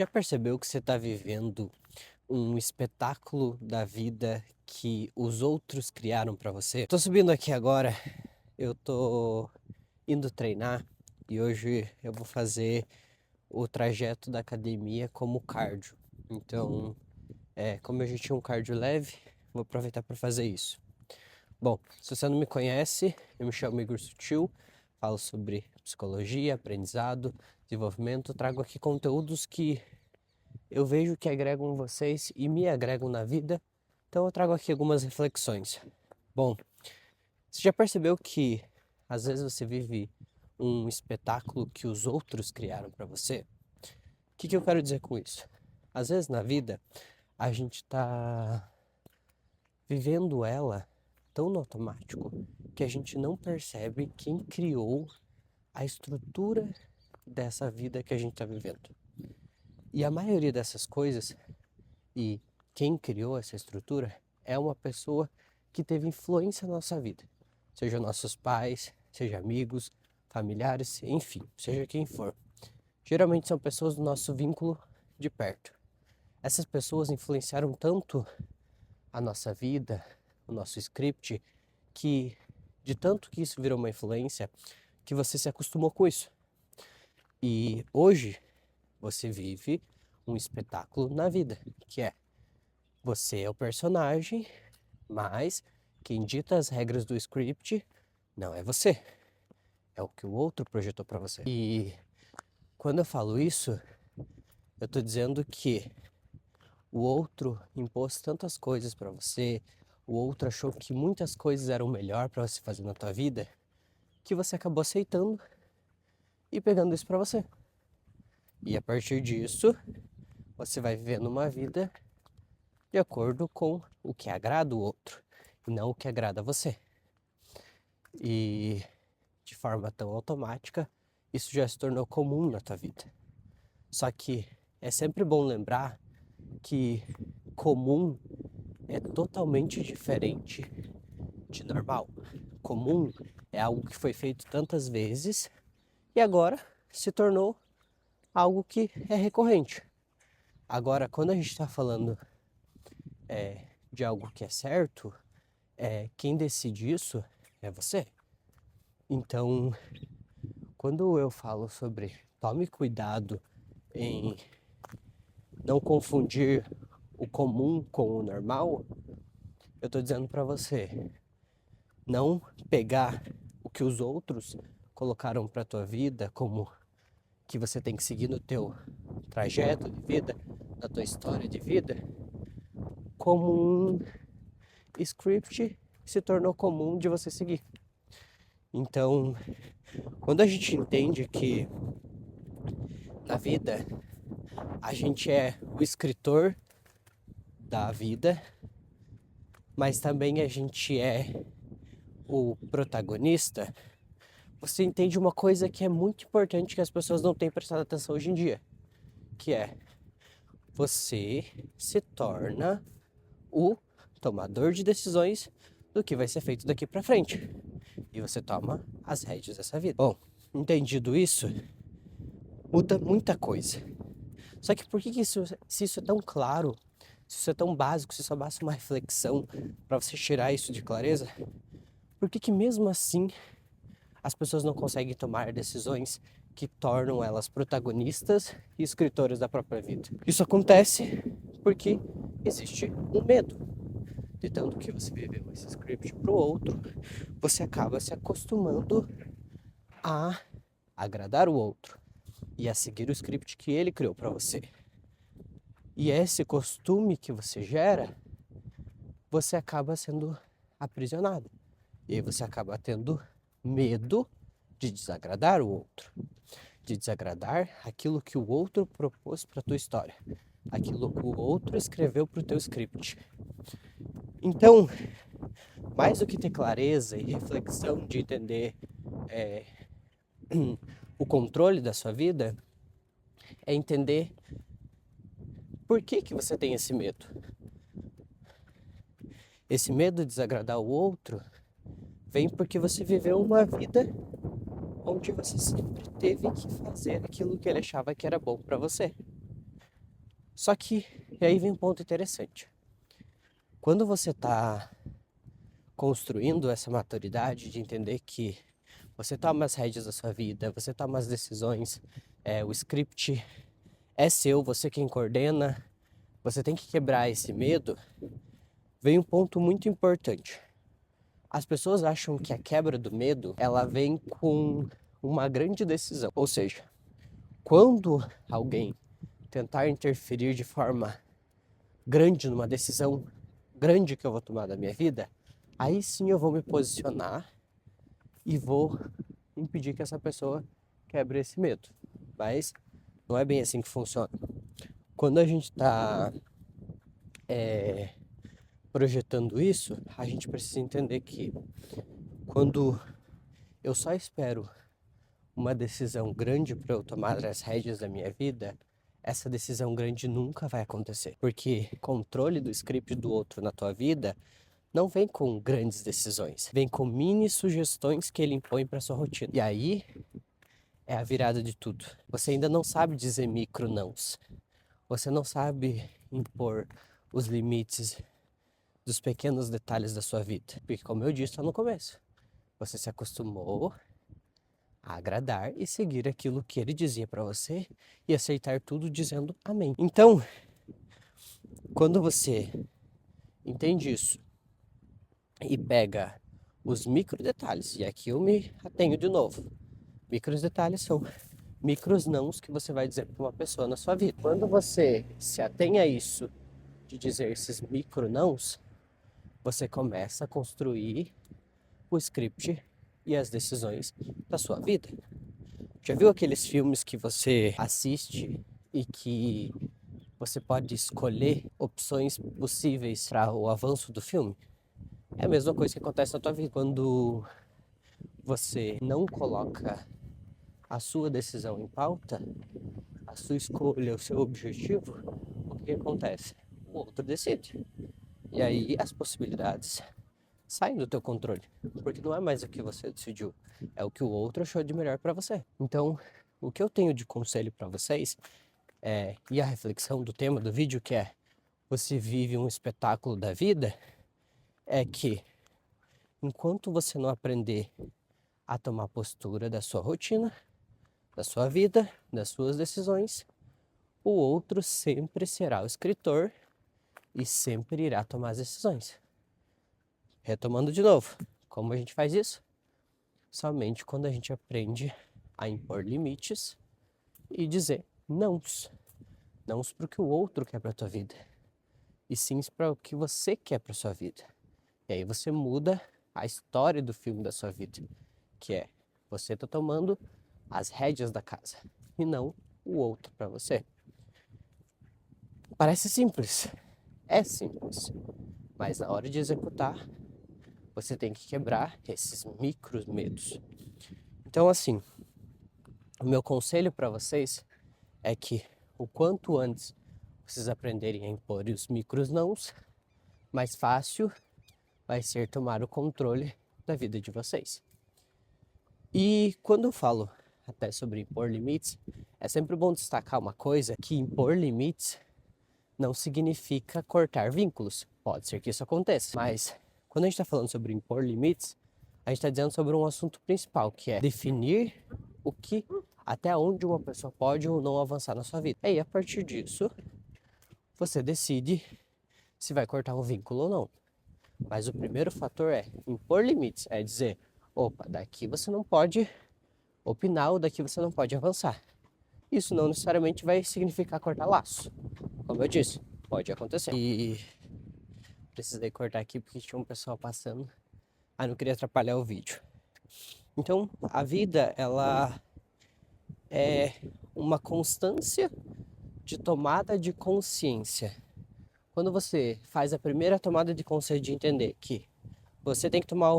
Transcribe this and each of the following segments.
Já percebeu que você está vivendo um espetáculo da vida que os outros criaram para você? Tô subindo aqui agora, eu tô indo treinar e hoje eu vou fazer o trajeto da academia como cardio. Então, como a gente tinha um cardio leve, vou aproveitar para fazer isso. Bom, se você não me conhece, eu me chamo Igor Sutil, falo sobre psicologia, aprendizado, desenvolvimento, trago aqui conteúdos que eu vejo que agregam vocês e me agregam na vida, então eu trago aqui algumas reflexões. Bom, você já percebeu que às vezes você vive um espetáculo que os outros criaram para você? O que eu quero dizer com isso? Às vezes na vida a gente está vivendo ela tão no automático que a gente não percebe quem criou a estrutura dessa vida que a gente está vivendo. E a maioria dessas coisas e quem criou essa estrutura é uma pessoa que teve influência na nossa vida. Seja nossos pais, seja amigos, familiares, enfim, seja quem for. Geralmente são pessoas do nosso vínculo de perto. Essas pessoas influenciaram tanto a nossa vida, o nosso script, que de tanto que isso virou uma influência, que você se acostumou com isso. E hoje você vive um espetáculo na vida, que é você é o personagem, mas quem dita as regras do script não é você. É o que o outro projetou para você. E quando eu falo isso, eu tô dizendo que o outro impôs tantas coisas para você, o outro achou que muitas coisas eram melhor para você fazer na tua vida, que você acabou aceitando e pegando isso para você. E a partir disso, você vai vivendo uma vida de acordo com o que agrada o outro e não o que agrada a você. E de forma tão automática, isso já se tornou comum na tua vida. Só que é sempre bom lembrar que comum é totalmente diferente de normal. Comum é algo que foi feito tantas vezes e agora se tornou algo que é recorrente. Agora, quando a gente está falando de algo que é certo, quem decide isso é você. Então, quando eu falo sobre tome cuidado em não confundir o comum com o normal, eu estou dizendo para você não pegar o que os outros colocaram para tua vida como que você tem que seguir no teu trajeto de vida, na tua história de vida, como um script que se tornou comum de você seguir. Então, quando a gente entende que na vida a gente é o escritor da vida, mas também a gente é o protagonista, você entende uma coisa que é muito importante que as pessoas não têm prestado atenção hoje em dia, que é você se torna o tomador de decisões do que vai ser feito daqui para frente. E você toma as rédeas dessa vida. Bom, entendido isso, muda muita coisa. Só que por que isso, se isso é tão claro, se isso é tão básico, se só basta uma reflexão para você tirar isso de clareza, por que mesmo assim as pessoas não conseguem tomar decisões que tornam elas protagonistas e escritoras da própria vida? Isso acontece porque existe um medo. De tanto que você viveu esse script pro outro, você acaba se acostumando a agradar o outro e a seguir o script que ele criou para você. E esse costume que você gera, você acaba sendo aprisionado. E aí você acaba tendo medo de desagradar o outro, de desagradar aquilo que o outro propôs para tua história, aquilo que o outro escreveu para o teu script. Então, mais do que ter clareza e reflexão de entender o controle da sua vida, é entender por que você tem esse medo. Esse medo de desagradar o outro vem porque você viveu uma vida onde você sempre teve que fazer aquilo que ele achava que era bom para você. Só que, e aí vem um ponto interessante. Quando você está construindo essa maturidade de entender que você toma as rédeas da sua vida, você toma as decisões, o script é seu, você quem coordena, você tem que quebrar esse medo, vem um ponto muito importante. As pessoas acham que a quebra do medo, ela vem com uma grande decisão. Ou seja, quando alguém tentar interferir de forma grande numa decisão grande que eu vou tomar da minha vida, aí sim eu vou me posicionar e vou impedir que essa pessoa quebre esse medo. Mas não é bem assim que funciona. Quando a gente está projetando isso, a gente precisa entender que quando eu só espero uma decisão grande para eu tomar as rédeas da minha vida, essa decisão grande nunca vai acontecer. Porque controle do script do outro na tua vida não vem com grandes decisões, vem com mini sugestões que ele impõe para sua rotina. E aí é a virada de tudo. Você ainda não sabe dizer micro nãos. Você não sabe impor os limites dos pequenos detalhes da sua vida. Porque, como eu disse lá no começo, você se acostumou a agradar e seguir aquilo que ele dizia para você e aceitar tudo dizendo amém. Então, quando você entende isso e pega os micro detalhes, e aqui eu me atenho de novo, micros detalhes são micros nãos que você vai dizer para uma pessoa na sua vida. Quando você se atém a isso, de dizer esses micro nãos, você começa a construir o script e as decisões da sua vida. Já viu aqueles filmes que você assiste e que você pode escolher opções possíveis para o avanço do filme? É a mesma coisa que acontece na tua vida. Quando você não coloca a sua decisão em pauta, a sua escolha, o seu objetivo, o que acontece? O outro decide. E aí as possibilidades saem do teu controle, porque não é mais o que você decidiu, é o que o outro achou de melhor para você. Então, o que eu tenho de conselho para vocês e a reflexão do tema do vídeo, que é você vive um espetáculo da vida, é que enquanto você não aprender a tomar postura da sua rotina, da sua vida, das suas decisões, o outro sempre será o escritor e sempre irá tomar as decisões. Retomando de novo, como a gente faz isso? Somente quando a gente aprende a impor limites e dizer nãos. Nãos para o que o outro quer para a tua vida, e sim para o que você quer para a sua vida. E aí você muda a história do filme da sua vida, que é você tá tomando as rédeas da casa e não o outro para você. Parece simples, é simples, mas na hora de executar, você tem que quebrar esses micros medos. Então, assim, o meu conselho para vocês é que o quanto antes vocês aprenderem a impor os micros nãos, mais fácil vai ser tomar o controle da vida de vocês. E quando eu falo até sobre impor limites, é sempre bom destacar uma coisa, que impor limites não significa cortar vínculos. Pode ser que isso aconteça, mas quando a gente está falando sobre impor limites, a gente está dizendo sobre um assunto principal, que é definir o que, até onde uma pessoa pode ou não avançar na sua vida. E aí, a partir disso, você decide se vai cortar um vínculo ou não. Mas o primeiro fator é impor limites, é dizer, opa, daqui você não pode opinar ou daqui você não pode avançar. Isso não necessariamente vai significar cortar laço. Como eu disse, pode acontecer. E precisei cortar aqui porque tinha um pessoal passando. Não queria atrapalhar o vídeo. Então, a vida, ela é uma constância de tomada de consciência. Quando você faz a primeira tomada de consciência de entender que você tem que tomar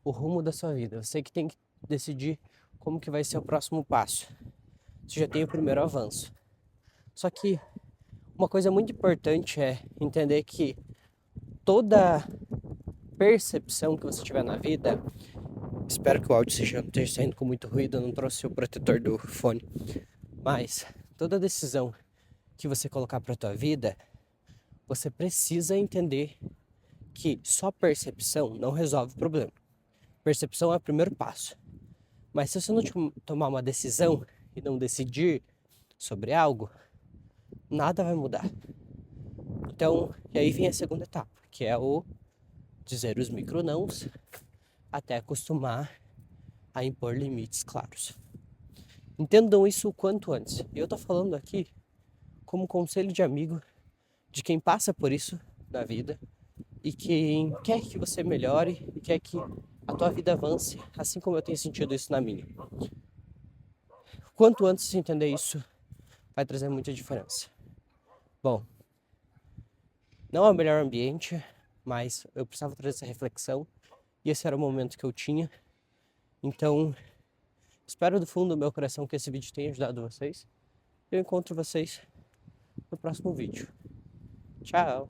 o rumo da sua vida, você que tem que decidir como que vai ser o próximo passo, você já tem o primeiro avanço. Só que uma coisa muito importante é entender que toda percepção que você tiver na vida, espero que o áudio não esteja saindo com muito ruído, eu não trouxe o protetor do fone, mas toda decisão que você colocar para tua vida, você precisa entender que só percepção não resolve o problema. Percepção é o primeiro passo. Mas se você não tomar uma decisão e não decidir sobre algo, nada vai mudar. Então, e aí vem a segunda etapa, que é o dizer os micronãos até acostumar a impor limites claros. Entendam isso o quanto antes. Eu tô falando aqui como conselho de amigo de quem passa por isso na vida e quem quer que você melhore e quer que a tua vida avance, assim como eu tenho sentido isso na minha. Quanto antes você entender isso, vai trazer muita diferença. Bom, não é o melhor ambiente, mas eu precisava trazer essa reflexão e esse era o momento que eu tinha. Então, espero do fundo do meu coração que esse vídeo tenha ajudado vocês. Eu encontro vocês no próximo vídeo. Tchau!